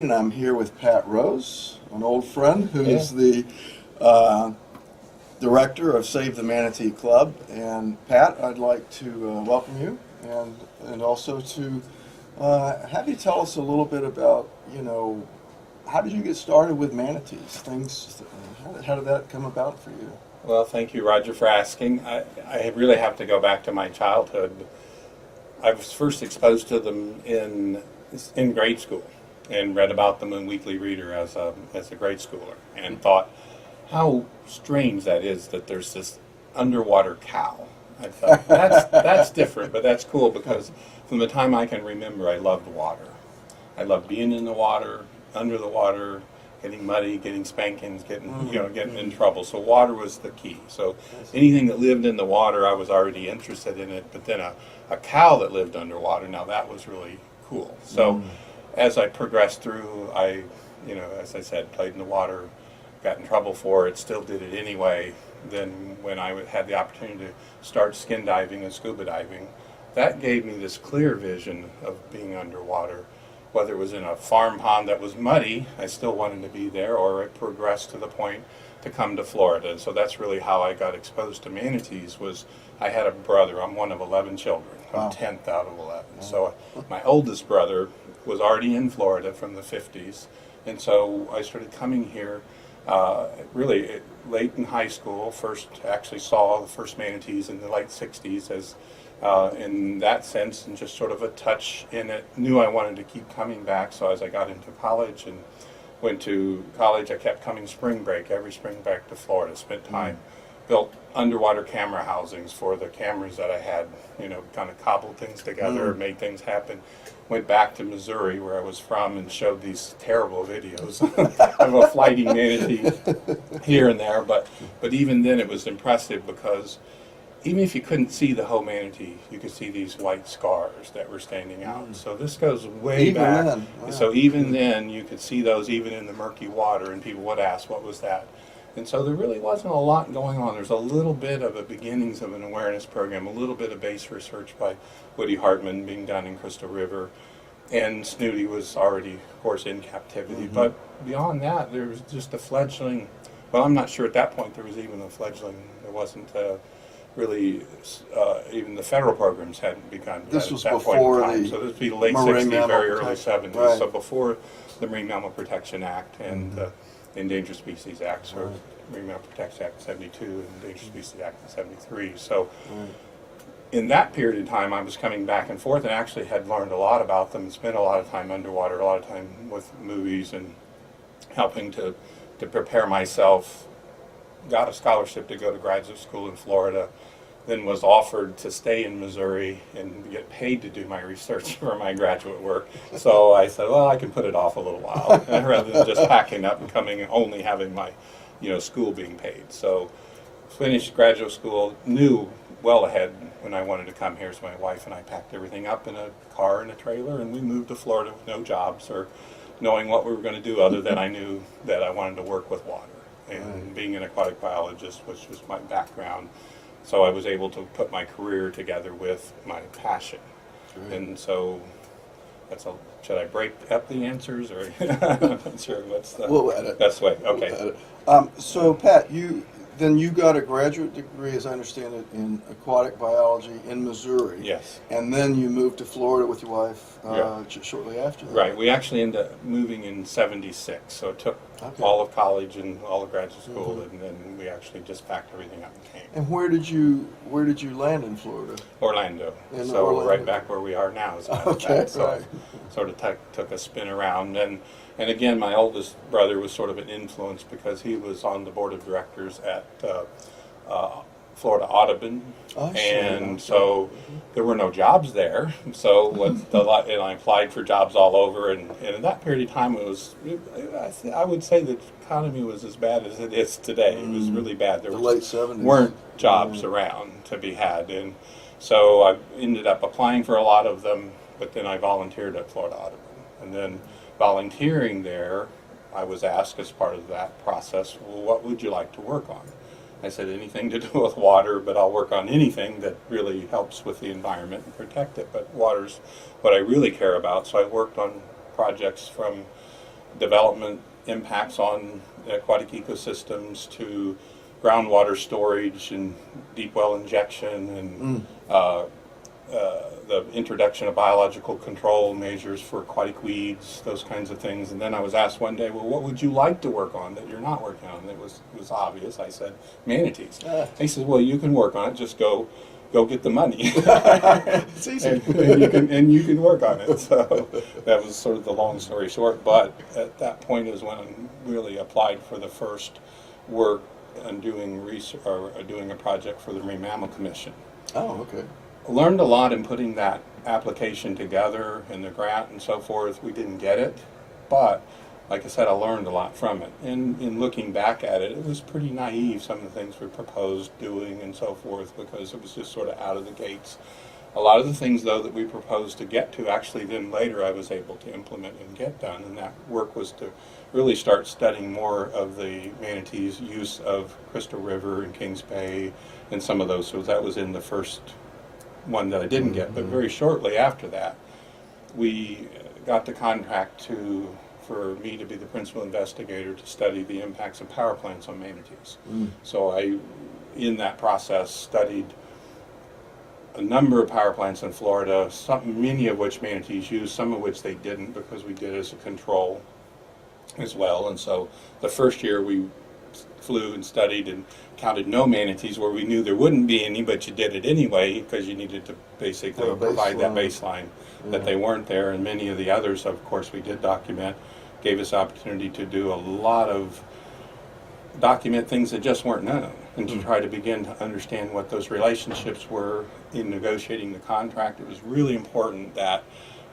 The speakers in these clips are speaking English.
And I'm here with Pat Rose, an old friend who is the uh, director of Save the Manatee Club. And Pat, I'd like to welcome you and also to have you tell us a little bit about, how did you get started with manatees? How did that come about for you? Well, thank you, Roger, for asking. I really have to go back to my childhood. I was first exposed to them in grade school and read about them in Weekly Reader as a grade schooler and thought how strange that is that there's this underwater cow. I thought that's different, but that's cool because from the time I can remember, I loved water. I loved being in the water, under the water, getting muddy, getting spankings, getting in trouble. So water was the key. So anything that lived in the water, I was already interested in it. But then a cow that lived underwater, now that was really cool. So as I progressed through, as I said, played in the water, got in trouble for it, still did it anyway. Then when I had the opportunity to start skin diving and scuba diving, that gave me this clear vision of being underwater. Whether it was in a farm pond that was muddy, I still wanted to be there, or it progressed to the point to come to Florida. And so that's really how I got exposed to manatees. Was I had a brother. I'm one of 11 children. I'm 10th out of 11. So my oldest brother was already in Florida from the 50s. And so I started coming here really late in high school. First actually saw the first manatees in the late 60s as in that sense, and just sort of a touch in it. Knew I wanted to keep coming back, so as I got into college and went to college, I kept coming spring break, every spring break to Florida, spent time, built underwater camera housings for the cameras that I had, kind of cobbled things together, made things happen. Went back to Missouri, where I was from, and showed these terrible videos of a flighting manatee here and there, but even then it was impressive because even if you couldn't see the whole manatee, you could see these white scars that were standing out. So this goes way Even back. then, wow. So even then, you could see those even in the murky water, and people would ask, what was that? And so there really wasn't a lot going on. There's a little bit of a beginnings of an awareness program, a little bit of base research by Woody Hartman being done in Crystal River. And Snooty was already, of course, in captivity. But beyond that, there was just a fledgling. Well, I'm not sure at that point there was even a fledgling. There wasn't really, even the federal programs hadn't begun This yet was at that point before in time. the So this would be the late Marine 60s, Mammal very early Protection. 70s. Right. So before the Marine Mammal Protection Act and the Endangered Species Act, so Marine Mammal Protection Act in 72 and Endangered Species Act in 73. So in that period of time, I was coming back and forth and actually had learned a lot about them, spent a lot of time underwater, a lot of time with movies and helping to prepare myself. Got a scholarship to go to graduate school in Florida, then was offered to stay in Missouri and get paid to do my research for my graduate work. So I said, well, I can put it off a little while rather than just packing up and coming and only having my school being paid. So finished graduate school, knew well ahead when I wanted to come here, so my wife and I packed everything up in a car and a trailer, and we moved to Florida with no jobs or knowing what we were going to do, other than I knew that I wanted to work with water. And being an aquatic biologist, which was my background, so I was able to put my career together with my passion. And so should I break up the answers, or I'm not sure what's the We'll edit. best way? Okay. So Pat, you got a graduate degree, as I understand it, in aquatic biology in Missouri. Yes. And then you moved to Florida with your wife Yeah. shortly after that. Right. We actually ended up moving in '76, so it took all of college and all of graduate school, and then we actually just packed everything up and came. And where did you land in Florida? Orlando. In So Orlando. right back where we are now, as a matter of Okay, fact. So right. sort of took a spin around, and again, my oldest brother was sort of an influence because he was on the board of directors at Florida Audubon, I see. and so there were no jobs there. So and I applied for jobs all over, and in that period of time, I would say the economy was as bad as it is today. It was really bad. There The late 70s. weren't jobs around to be had, and so I ended up applying for a lot of them. But then I volunteered at Florida Audubon, and then volunteering there, I was asked as part of that process, well, what would you like to work on? I said anything to do with water, but I'll work on anything that really helps with the environment and protect it. But water's what I really care about. So I worked on projects from development impacts on aquatic ecosystems to groundwater storage and deep well injection and the introduction of biological control measures for aquatic weeds, those kinds of things. And then I was asked one day, well, what would you like to work on that you're not working on? And it was obvious. I said, manatees. He says, well, you can work on it. Just go get the money. It's easy. and you can work on it. So that was sort of the long story short. But at that point is when I really applied for the first work on doing research or doing a project for the Marine Mammal Commission. Oh, okay. Learned a lot in putting that application together and the grant and so forth. We didn't get it, but like I said, I learned a lot from it. And in looking back at it, it was pretty naive, some of the things we proposed doing and so forth, because it was just sort of out of the gates. A lot of the things, though, that we proposed to get to, actually then later I was able to implement and get done. And that work was to really start studying more of the manatees' use of Crystal River and Kings Bay and some of those. So that was in the first one that I didn't get, but very shortly after that, we got the contract for me to be the principal investigator to study the impacts of power plants on manatees. So I, in that process, studied a number of power plants in Florida, many of which manatees used, some of which they didn't because we did it as a control as well. And so the first year we flew and studied and counted no manatees where we knew there wouldn't be any, but you did it anyway because you needed to basically provide that baseline that they weren't there. And many of the others, of course, we did document, gave us opportunity to do a lot of document things that just weren't known and to try to begin to understand what those relationships were in negotiating the contract. It was really important that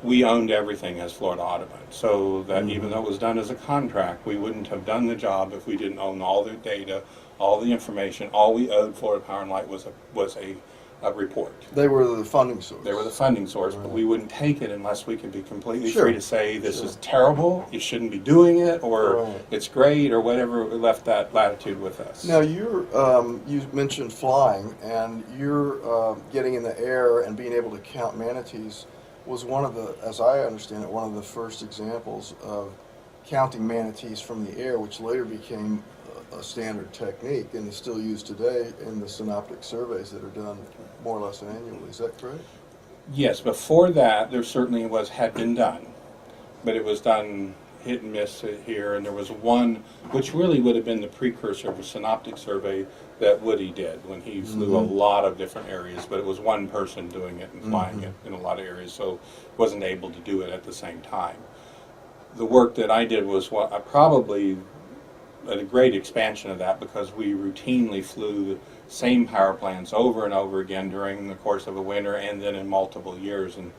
we owned everything as Florida Audubon, so that even though it was done as a contract, we wouldn't have done the job if we didn't own all the data, all the information. All we owed Florida Power and Light was a report. They were the funding source. They were the funding source, but we wouldn't take it unless we could be completely Sure. free to say this is terrible, you shouldn't be doing it, or it's great, or whatever. We left that latitude with us. Now you mentioned flying, and you're getting in the air and being able to count manatees was one of the, as I understand it, one of the first examples of counting manatees from the air, which later became a standard technique and is still used today in the synoptic surveys that are done more or less annually. Is that correct? Yes, before that, there certainly had been done, but it was done hit and miss here, and there was one which really would have been the precursor of a synoptic survey that Woody did when he flew a lot of different areas, but it was one person doing it and flying it in a lot of areas, so wasn't able to do it at the same time. The work that I did was probably a great expansion of that, because we routinely flew the same power plants over and over again during the course of a winter and then in multiple years and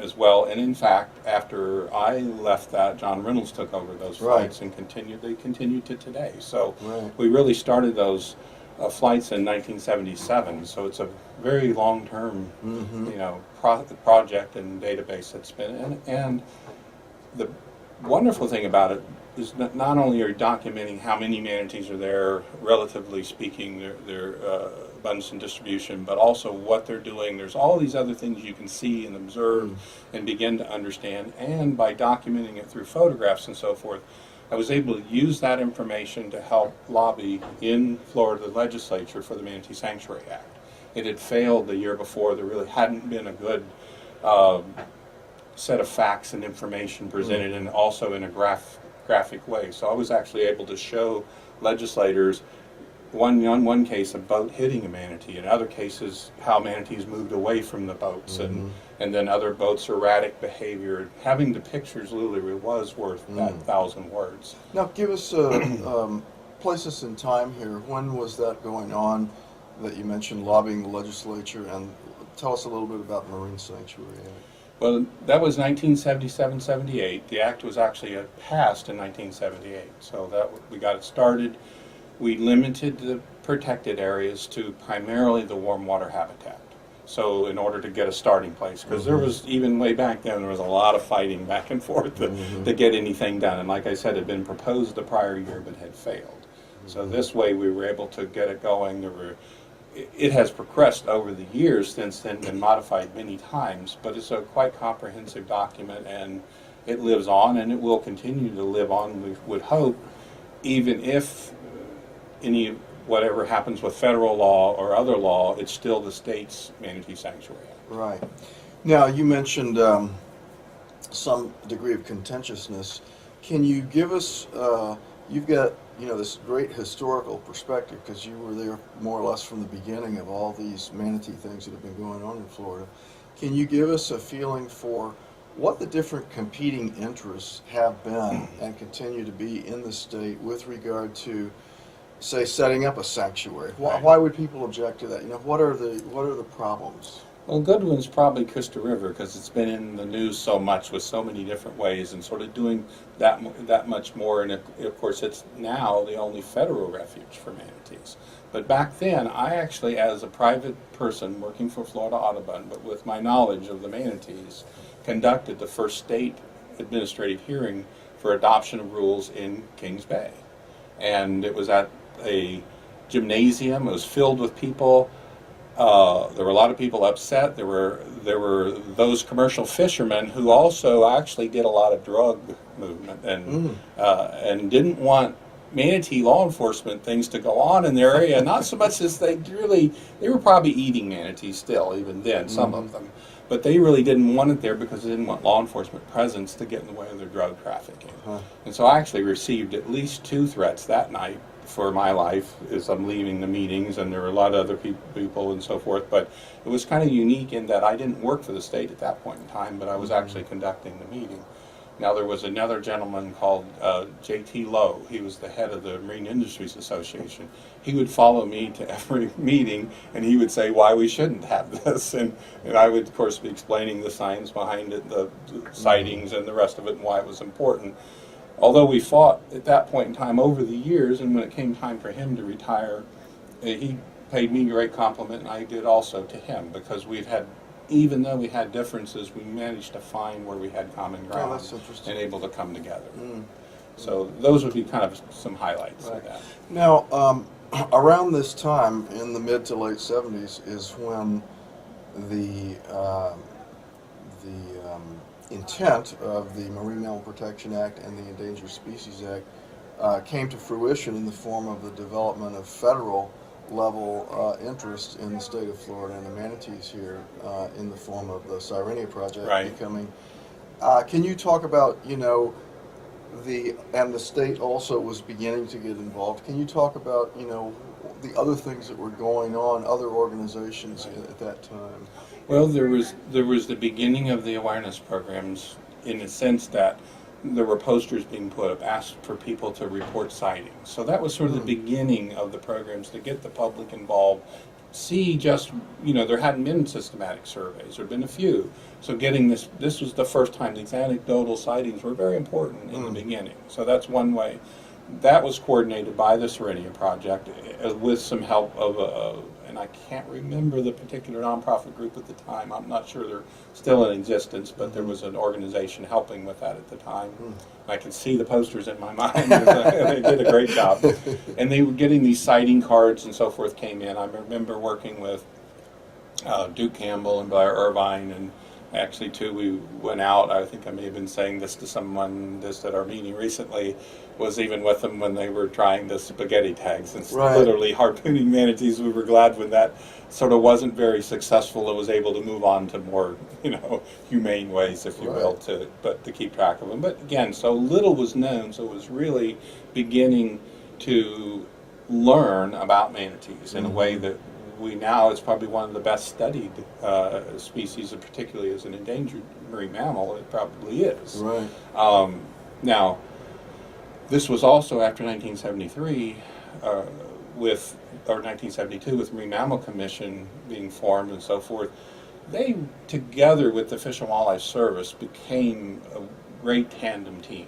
as well. And in fact, after I left that, John Reynolds took over those flights and they continued to today. So we really started those flights in 1977. So it's a very long-term project and database that's been, and the wonderful thing about it is that not only are you documenting how many manatees are there, relatively speaking, their abundance and distribution, but also what they're doing. There's all these other things you can see and observe and begin to understand. And by documenting it through photographs and so forth, I was able to use that information to help lobby in Florida legislature for the Manatee Sanctuary Act. It had failed the year before. There really hadn't been a good set of facts and information presented, and also in a graphic way. So I was actually able to show legislators, on one case, a boat hitting a manatee, in other cases, how manatees moved away from the boats, and then other boats' erratic behavior. Having the pictures literally was worth that 1,000 words. Now, give us place us in time here. When was that going on that you mentioned lobbying the legislature, and tell us a little bit about the Marine Sanctuary Act? Well, that was 1977-78. The act was actually passed in 1978, so we got it started. We limited the protected areas to primarily the warm water habitat. So in order to get a starting place, because there was, even way back then, there was a lot of fighting back and forth to get anything done. And like I said, it had been proposed the prior year but had failed. So this way we were able to get it going. It has progressed over the years since then, been modified many times, but it's a quite comprehensive document, and it lives on, and it will continue to live on, we would hope, even if whatever happens with federal law or other law, it's still the state's manatee sanctuary. Right. Now, you mentioned some degree of contentiousness. Can you give us, you've got, this great historical perspective because you were there more or less from the beginning of all these manatee things that have been going on in Florida. Can you give us a feeling for what the different competing interests have been and continue to be in the state with regard to, say, setting up a sanctuary? Why would people object to that? What are the problems? Well, a good one's probably Crystal River because it's been in the news so much with so many different ways and sort of doing that much more. And of course, it's now the only federal refuge for manatees. But back then, I actually, as a private person working for Florida Audubon, but with my knowledge of the manatees, conducted the first state administrative hearing for adoption of rules in Kings Bay. And it was at a gymnasium. It was filled with people. There were a lot of people upset. There were those commercial fishermen who also actually did a lot of drug movement and didn't want manatee law enforcement things to go on in their area. Not so much as they were probably eating manatees still, even then, some of them. But they really didn't want it there because they didn't want law enforcement presence to get in the way of their drug trafficking. And so I actually received at least 2 threats that night for my life as I'm leaving the meetings, and there were a lot of other people and so forth. But it was kind of unique in that I didn't work for the state at that point in time, but I was actually conducting the meeting. Now, there was another gentleman called J.T. Lowe. He was the head of the Marine Industries Association. He would follow me to every meeting, and he would say why we shouldn't have this. And I would, of course, be explaining the science behind it, the sightings and the rest of it, and why it was important. Although we fought at that point in time over the years, and when it came time for him to retire, he paid me a great compliment, and I did also to him, because even though we had differences, we managed to find where we had common ground and able to come together. So those would be kind of some highlights of that. Now, around this time, in the mid to late 70s, is when the intent of the Marine Mammal Protection Act and the Endangered Species Act came to fruition in the form of the development of federal level interest in the state of Florida and the manatees here in the form of the Sirenia Project becoming. Can you talk about, and the state also was beginning to get involved. Can you talk about, the other things that were going on, other organizations at that time? Well, there was the beginning of the awareness programs in the sense that there were posters being put up, asked for people to report sightings. So that was sort of the beginning of the programs to get the public involved. See, there hadn't been systematic surveys. There had been a few. So getting this was the first time these anecdotal sightings were very important in the beginning. So that's one way. That was coordinated by the Sirenia Project with some help of and I can't remember the particular nonprofit group at the time. I'm not sure they're still in existence, but there was an organization helping with that at the time. I can see the posters in my mind. They did a great job. And they were getting these sighting cards and so forth came in. I remember working with Duke Campbell and Blair Irvine, and actually, too, we went out. I think I may have been saying this to someone at our meeting recently, was even with them when they were trying the spaghetti tags and literally harpooning manatees. We were glad when that sort of wasn't very successful and was able to move on to more, humane ways, if you will, to keep track of them. But again, so little was known, so it was really beginning to learn about manatees in a way that it's probably one of the best studied species, and particularly as an endangered marine mammal, it probably is. Right. Now, this was also after 1973, or 1972, with Marine Mammal Commission being formed and so forth. They, together with the Fish and Wildlife Service, became a great tandem team,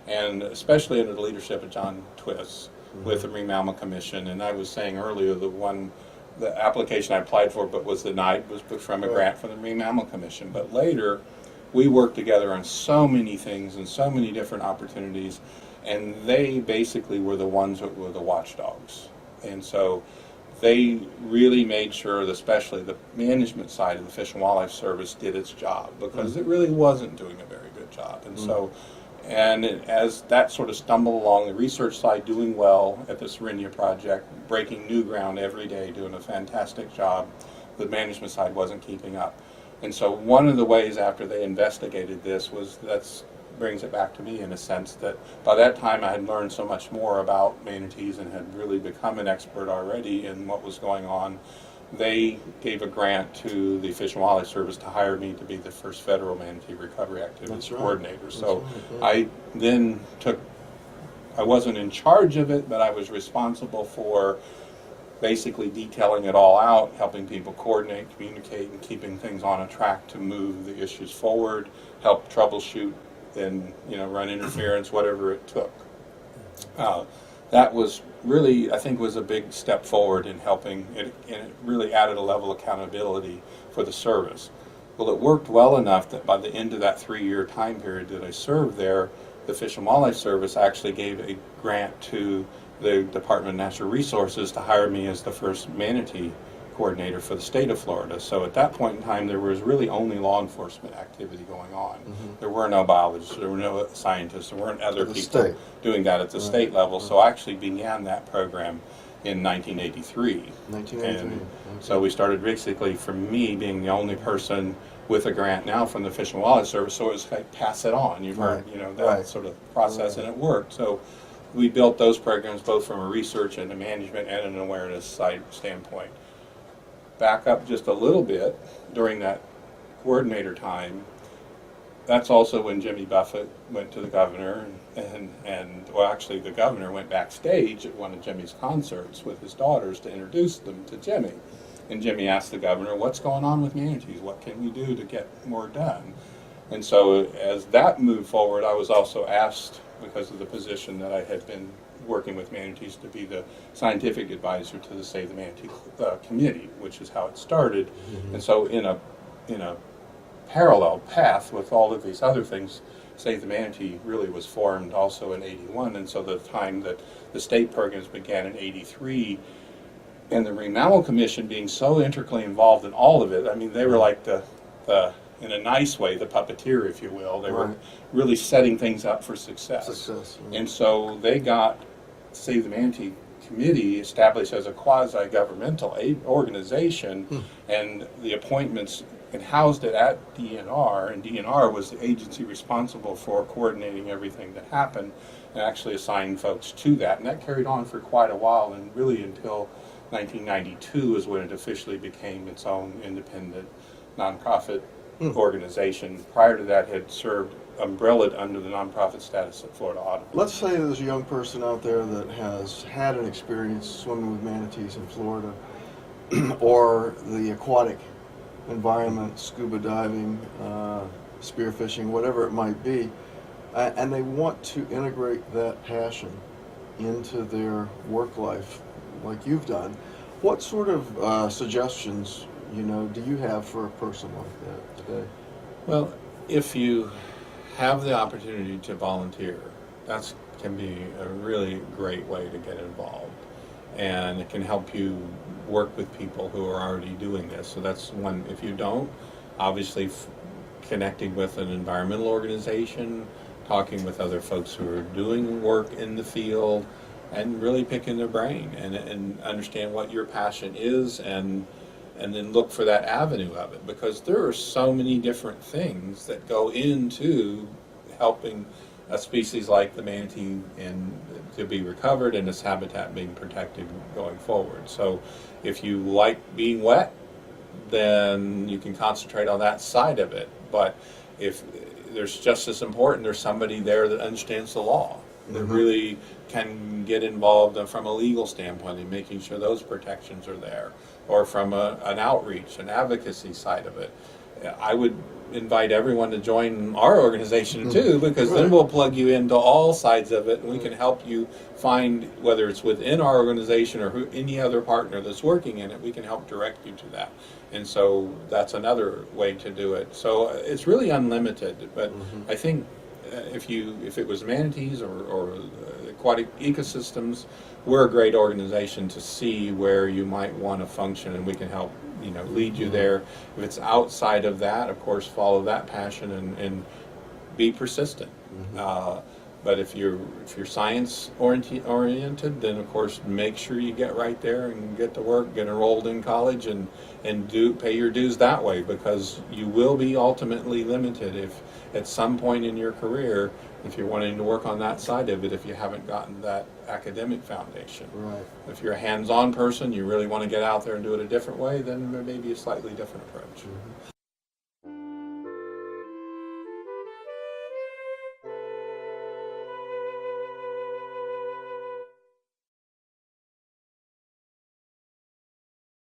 and especially under the leadership of John Twiss with the Marine Mammal Commission. And I was saying earlier, the application I applied for but was denied was from a grant from the Marine Mammal Commission. But later, we worked together on so many things and so many different opportunities, and they basically were the ones that were the watchdogs. And so they really made sure that especially the management side of the Fish and Wildlife Service did its job, because it really wasn't doing a very good job. And so, and as that sort of stumbled along, the research side doing well at the Serenia project, breaking new ground every day, doing a fantastic job, the management side wasn't keeping up. And so one of the ways after they investigated this was, that's brings it back to me in a sense, that by that time I had learned so much more about manatees and had really become an expert already in what was going on. They gave a grant to the Fish and Wildlife Service to hire me to be the first federal manatee recovery activities coordinator. So I then I wasn't in charge of it, but I was responsible for basically detailing it all out, helping people coordinate, communicate, and keeping things on a track to move the issues forward, help troubleshoot, and run interference, whatever it took. That was really, I think, was a big step forward in helping it, and it really added a level of accountability for the service. Well, it worked well enough that by the end of that 3-year time period that I served there, the Fish and Wildlife Service actually gave a grant to the Department of Natural Resources to hire me as the first manatee coordinator for the state of Florida. So at that point in time, there was really only law enforcement activity going on. There were no biologists, there were no scientists, there weren't other people doing that at the state level. So I actually began that program in 1983. And so we started basically from me being the only person with a grant now from the Fish and Wildlife Service. So it was like, pass it on. You've heard, that sort of process, and it worked. So we built those programs both from a research and a management and an awareness side standpoint. Back up just a little bit, during that coordinator time, that's also when Jimmy Buffett went to the governor, and well, actually the governor went backstage at one of Jimmy's concerts with his daughters to introduce them to Jimmy. And Jimmy asked the governor, what's going on with manatees? What can we do to get more done? And so as that moved forward, I was also asked, because of the position that I had been working with manatees, to be the scientific advisor to the Save the Manatee Committee, which is how it started. And so in a parallel path with all of these other things, Save the Manatee really was formed also in '81, and so the time that the state programs began in '83, and the Marine Mammal Commission being so intricately involved in all of it, I mean, they were like the in a nice way, the puppeteer, if you will. They were really setting things up for success. And so they got Save the Manatee Committee established as a quasi-governmental organization, and the appointments, and housed it at DNR, and DNR was the agency responsible for coordinating everything that happened, and actually assigning folks to that. And that carried on for quite a while, and really until 1992 is when it officially became its own independent nonprofit organization. Prior to that, had served umbrellaed under the nonprofit status at Florida Audubon. Let's say there's a young person out there that has had an experience swimming with manatees in Florida, or the aquatic environment, scuba diving, spearfishing, whatever it might be, and they want to integrate that passion into their work life like you've done. What sort of suggestions do you have for a person like that today? Well, if you have the opportunity to volunteer, that can be a really great way to get involved. And it can help you work with people who are already doing this. So that's one. If you don't, obviously connecting with an environmental organization, talking with other folks who are doing work in the field, and really picking their brain and understand what your passion is, and then look for that avenue of it, because there are so many different things that go into helping a species like the manatee to be recovered and its habitat being protected going forward. So if you like being wet, then you can concentrate on that side of it. But if there's just as important, there's somebody there that understands the law, that really can get involved from a legal standpoint in making sure those protections are there, or from an outreach, an advocacy side of it. I would invite everyone to join our organization too, because then we'll plug you into all sides of it, and we can help you find, whether it's within our organization or any other partner that's working in it, we can help direct you to that. And so that's another way to do it. So it's really unlimited, but I think if it was manatees or aquatic ecosystems, we're a great organization to see where you might want to function, and we can help lead you there. If it's outside of that, of course, follow that passion and be persistent. But if you're science oriented, then of course make sure you get right there and get to work, get enrolled in college, and pay your dues that way, because you will be ultimately limited if at some point in your career, if you're wanting to work on that side of it, if you haven't gotten that academic foundation. Right. If you're a hands-on person, you really want to get out there and do it a different way, then there may be a slightly different approach.